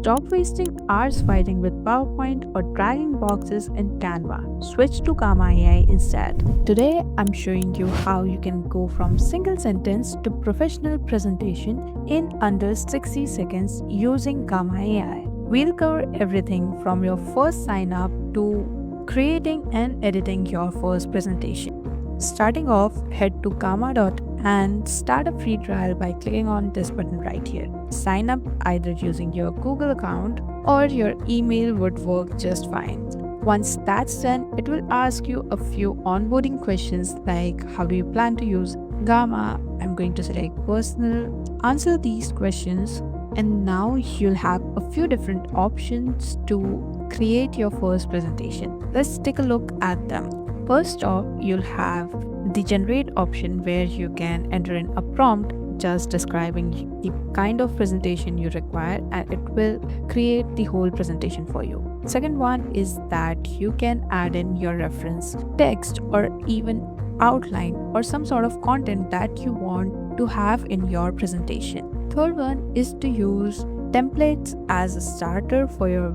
Stop wasting hours fighting with PowerPoint or dragging boxes in Canva. Switch to Gamma AI instead. Today, I'm showing you how you can go from single sentence to professional presentation in under 60 seconds using Gamma AI. We'll cover everything from your first sign up to creating and editing your first presentation. Starting off, head to Gamma and start a free trial by clicking on this button right here. Sign up either using your Google account or your email would work just fine. Once that's done, it will ask you a few onboarding questions like how do you plan to use Gamma? I'm going to select personal. Answer these questions and now you'll have a few different options to create your first presentation. Let's take a look at them. First off, you'll have the generate option where you can enter in a prompt just describing the kind of presentation you require and it will create the whole presentation for you. Second one is that you can add in your reference text or even outline or some sort of content that you want to have in your presentation. Third one is to use templates as a starter for your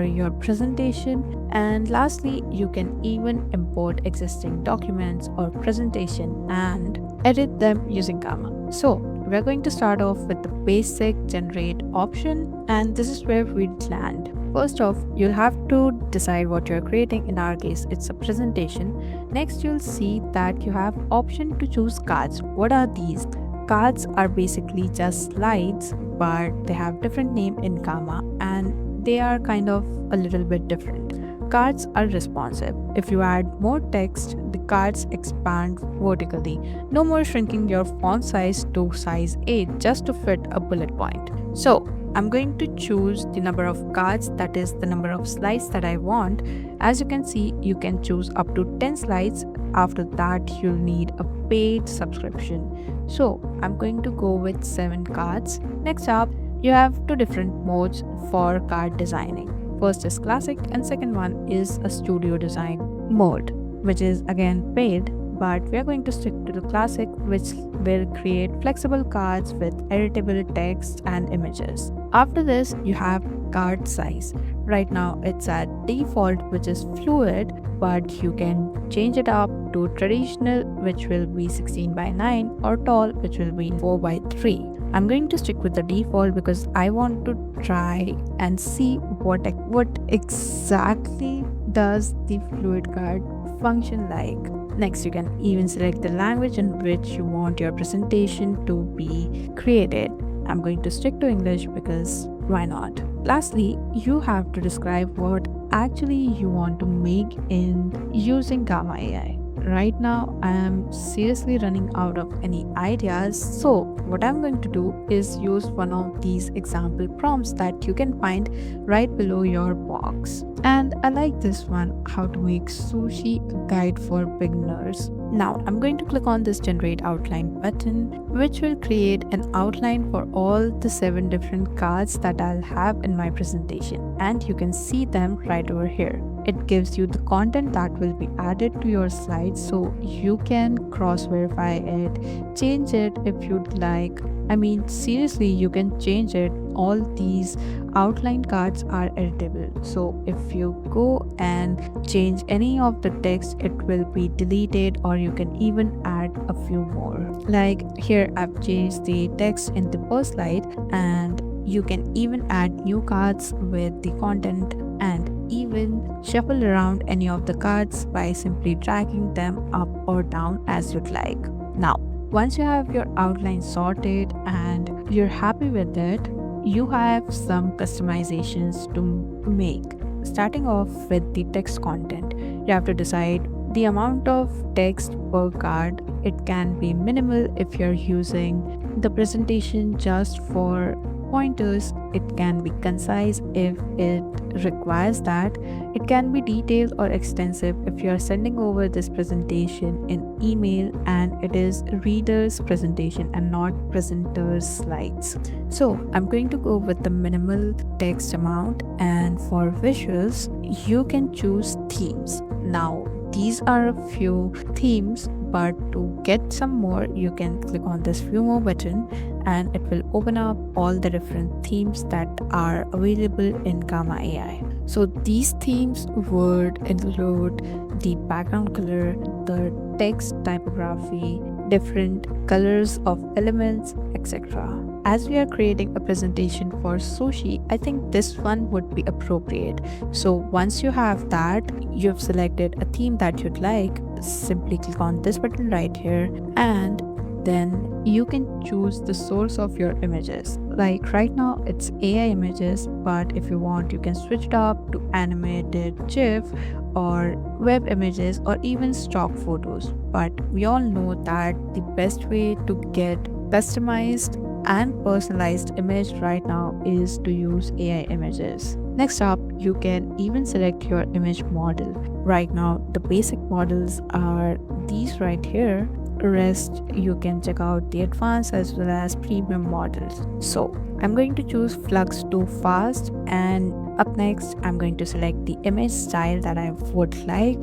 your presentation. And lastly, you can even import existing documents or presentation and edit them using Gamma. So we're going to start off with the basic generate option, and this is where we'd land. First off, you'll have to decide what you're creating. In our case, it's a presentation. Next, you'll see that you have option to choose cards. What are these? Cards are basically just slides, but they have different name in Gamma and they are kind of a little bit different. Cards are responsive. If you add more text, the cards expand vertically. No more shrinking your font size to size 8 just to fit a bullet point. So I'm going to choose the number of cards, that is the number of slides that I want. As you can see, you can choose up to 10 slides. After that, you'll need a paid subscription. So I'm going to go with 7 cards. Next up, you have 2 different modes for card designing. First is classic and second one is a studio design mode, which is again paid, but we are going to stick to the classic, which will create flexible cards with editable text and images. After this, you have card size. Right now it's at default, which is fluid, but you can change it up to traditional, which will be 16 by 9, or tall, which will be 4 by 3. I'm going to stick with the default because I want to try and see what exactly does the fluid card function like. Next, you can even select the language in which you want your presentation to be created. I'm going to stick to English because why not? Lastly, you have to describe what actually you want to make in using Gamma AI. Right now, I am seriously running out of any ideas. So what I'm going to do is use one of these example prompts that you can find right below your box. And I like this one, how to make sushi, a guide for beginners. Now I'm going to click on this generate outline button, which will create an outline for all the 7 different cards that I'll have in my presentation. And you can see them right over here. It gives you the content that will be added to your slides so you can cross-verify it, change it if you'd like. I mean, seriously, you can change it. All these outline cards are editable. So if you go and change any of the text, it will be deleted, or you can even add a few more. Like here, I've changed the text in the first slide, and you can even add new cards with the content and even shuffle around any of the cards by simply dragging them up or down as you'd like. Now, once you have your outline sorted and you're happy with it, you have some customizations to make. Starting off with the text content, you have to decide the amount of text per card. It can be minimal if you're using the presentation just for pointers. It can be concise if it requires that. It can be detailed or extensive if you're sending over this presentation in email and it is reader's presentation and not presenter's slides. So I'm going to go with the minimal text amount, and for visuals you can choose themes. Now these are a few themes but to get some more, you can click on this view more button and it will open up all the different themes that are available in Gamma AI. So these themes would include the background color, the text typography, different colors of elements, etc. As we are creating a presentation for sushi, I think this one would be appropriate. So once you have that, you've selected a theme that you'd like, simply click on this button right here and then you can choose the source of your images. Like right now it's AI images, but if you want you can switch it up to animated GIF or web images or even stock photos. But we all know that the best way to get customized and personalized image right now is to use AI images. Next up, you can even select your image model. Right now the basic models are these right here. Rest you can check out the advanced as well as premium models. So I'm going to choose Flux 2 Fast, and up next I'm going to select the image style that I would like,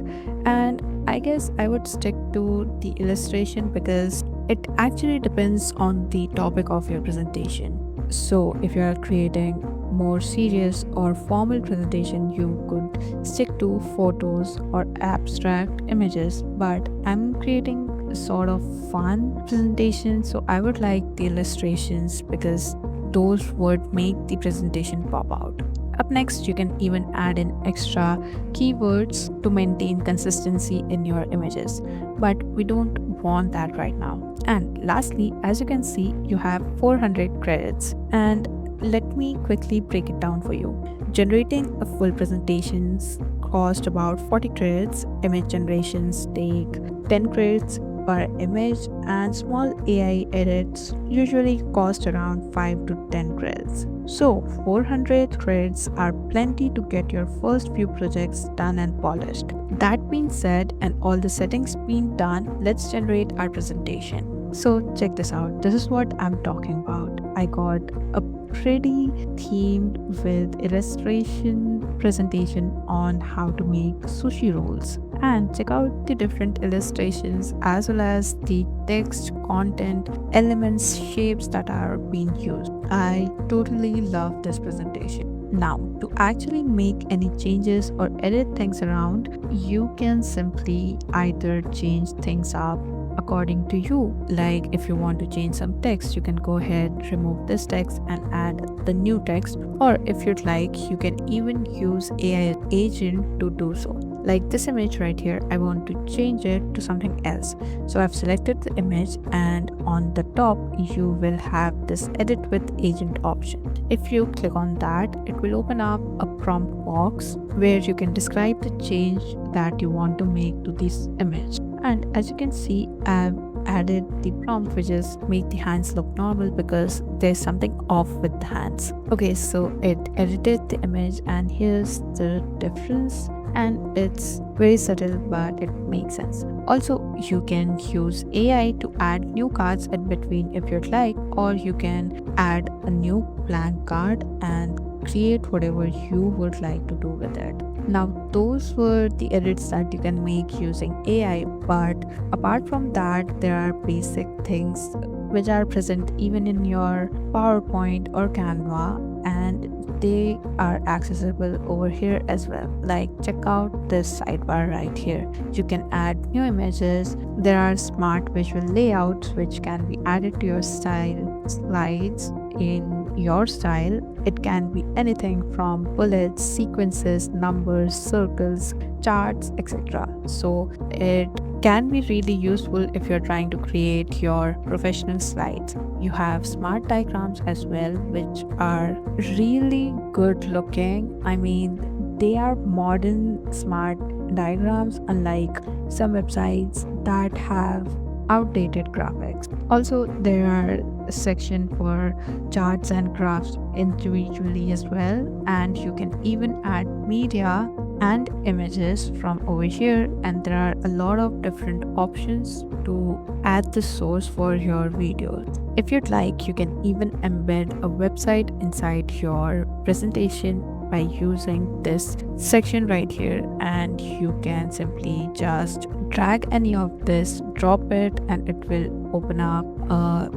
and I guess I would stick to the illustration because it actually depends on the topic of your presentation. So if you are creating more serious or formal presentation, you could stick to photos or abstract images, but I'm creating a sort of fun presentation, so I would like the illustrations because those would make the presentation pop out. Up next, you can even add in extra keywords to maintain consistency in your images, but we don't want that right now. And lastly, as you can see, you have 400 credits, and let me quickly break it down for you. Generating a full presentations cost about 40 credits, image generations take 10 credits per image, and small AI edits usually cost around 5 to 10 credits. So 400 credits are plenty to get your first few projects done and polished. That being said, and all the settings being done, let's generate our presentation. So check this out. This is what I'm talking about. I got a pretty themed with illustration presentation on how to make sushi rolls, and check out the different illustrations as well as the text, content, elements, shapes that are being used. I totally love this presentation. Now, to actually make any changes or edit things around, you can simply either change things up according to you. Like if you want to change some text, you can go ahead, remove this text and add the new text, or if you'd like, you can even use AI agent to do so. Like this image right here, I want to change it to something else. So I've selected the image, and on the top you will have this edit with agent option. If you click on that, it will open up a prompt box where you can describe the change that you want to make to this image. And as you can see, I've added the prompt which is make the hands look normal because there's something off with the hands. Okay, so it edited the image, and here's the difference, and it's very subtle but it makes sense. Also, you can use AI to add new cards in between if you'd like, or you can add a new blank card and create whatever you would like to do with it. Now, those were the edits that you can make using AI, but apart from that, there are basic things which are present even in your PowerPoint or Canva, and they are accessible over here as well. Like check out this sidebar right here. You can add new images. There are smart visual layouts which can be added to your style slides in your style. It can be anything from bullets, sequences, numbers, circles, charts, etc. So it can be really useful if you're trying to create your professional slides. You have smart diagrams as well, which are really good looking. I mean, they are modern smart diagrams, unlike some websites that have outdated graphics. Also, there are a section for charts and graphs individually as well, and you can even add media and images from over here, and there are a lot of different options to add the source for your videos. If you'd like, you can even embed a website inside your presentation by using this section right here, and you can simply just drag any of this, drop it, and it will open up a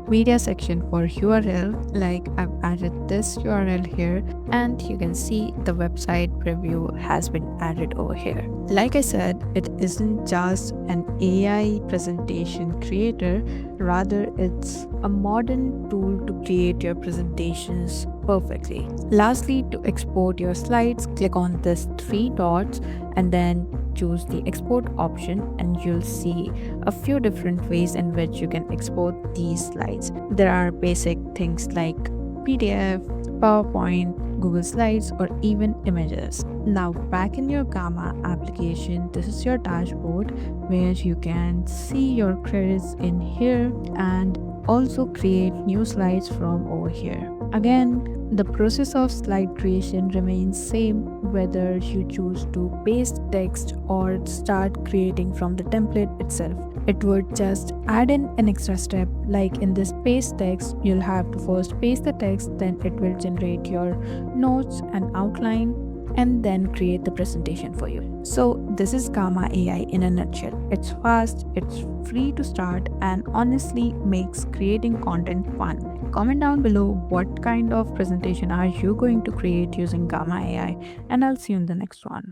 media section for URL. Like I've added this URL here, and you can see the website preview has been added over here. Like I said, it isn't just an AI presentation creator, rather it's a modern tool to create your presentations perfectly. Lastly, to export your slides, click on this three dots and then choose the export option, and you'll see a few different ways in which you can export these slides. There are basic things like PDF, PowerPoint, Google Slides, or even images. Now back in your Gamma application, this is your dashboard where you can see your credits in here and also create new slides from over here. Again, the process of slide creation remains same whether you choose to paste text or start creating from the template itself. It would just add in an extra step, like in this paste text, you'll have to first paste the text, then it will generate your notes and outline, and then create the presentation for you. So this is Gamma AI in a nutshell. It's fast, it's free to start, and honestly makes creating content fun. Comment down below what kind of presentation are you going to create using Gamma AI, and I'll see you in the next one.